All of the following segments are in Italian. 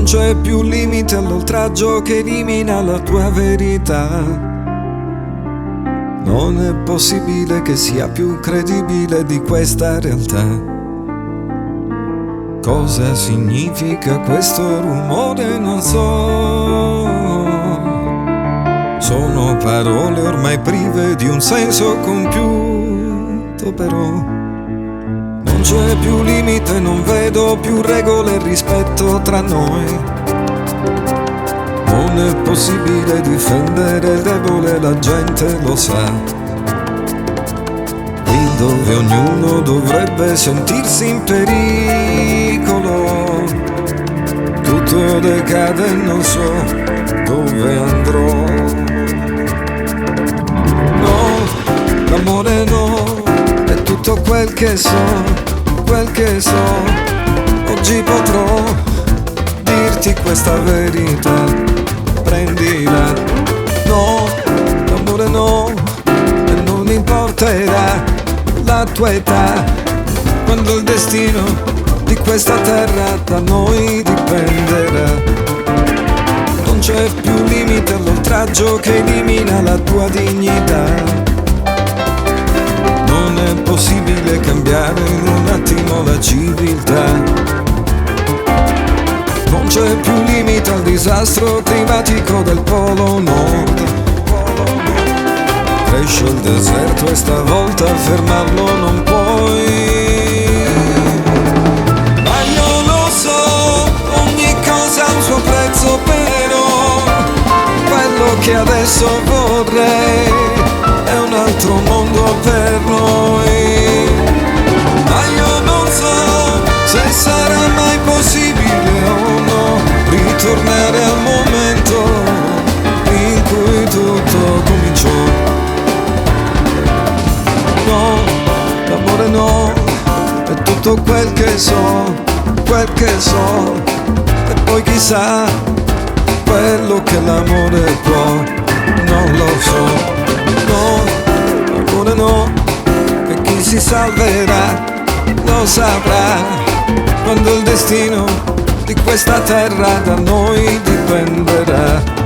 Non c'è più limite all'oltraggio che elimina la tua verità. Non è possibile che sia più credibile di questa realtà. Cosa significa questo rumore? Non so. Sono parole ormai prive di un senso compiuto, però non c'è più limite, non vedo più regole e rispetto tra noi. Non è possibile difendere il debole, la gente lo sa. Qui dove ognuno dovrebbe sentirsi in pericolo, tutto decade e non so dove andrò. No, l'amore no, è tutto quel che so. Oggi potrò dirti questa verità, prendila. No, l'amore no, e non importerà la tua età, quando il destino di questa terra da noi dipenderà. Non c'è più limite all'oltraggio che elimina la tua dignità. Non è possibile cambiare in un attimo la civiltà. Non c'è più limite al disastro climatico del Polo Nord. Cresce il deserto e stavolta fermarlo non puoi. Ma io lo so, ogni cosa ha un suo prezzo, però quello che adesso vorrei è un altro mondo per noi. Ma io non so se sarà mai possibile o no ritornare al momento in cui tutto cominciò. No, l'amore no, è tutto quel che so. E poi chissà quello che l'amore può, non lo so. No, l'amore no, e chi si salverà lo saprà, quando il destino di questa terra da noi dipenderà.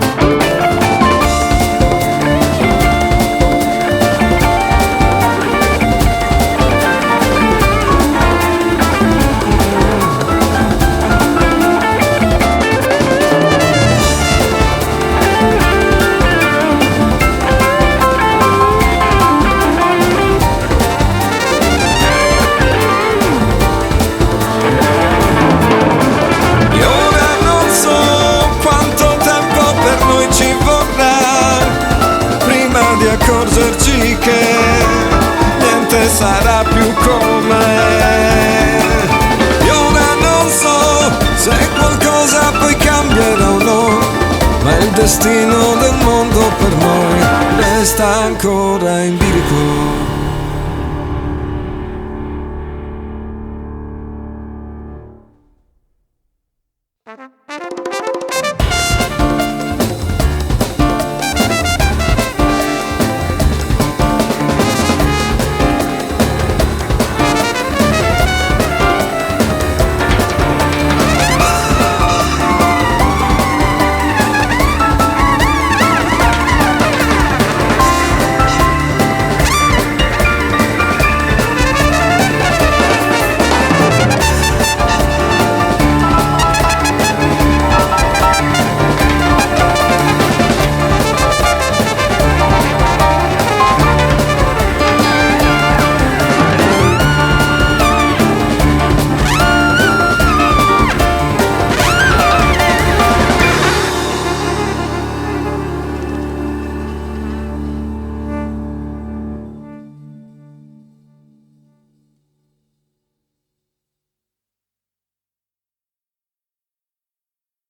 Accorgerci che niente sarà più come. Io ora non so se qualcosa poi cambierà o no, ma il destino del mondo per noi resta ancora in bilico.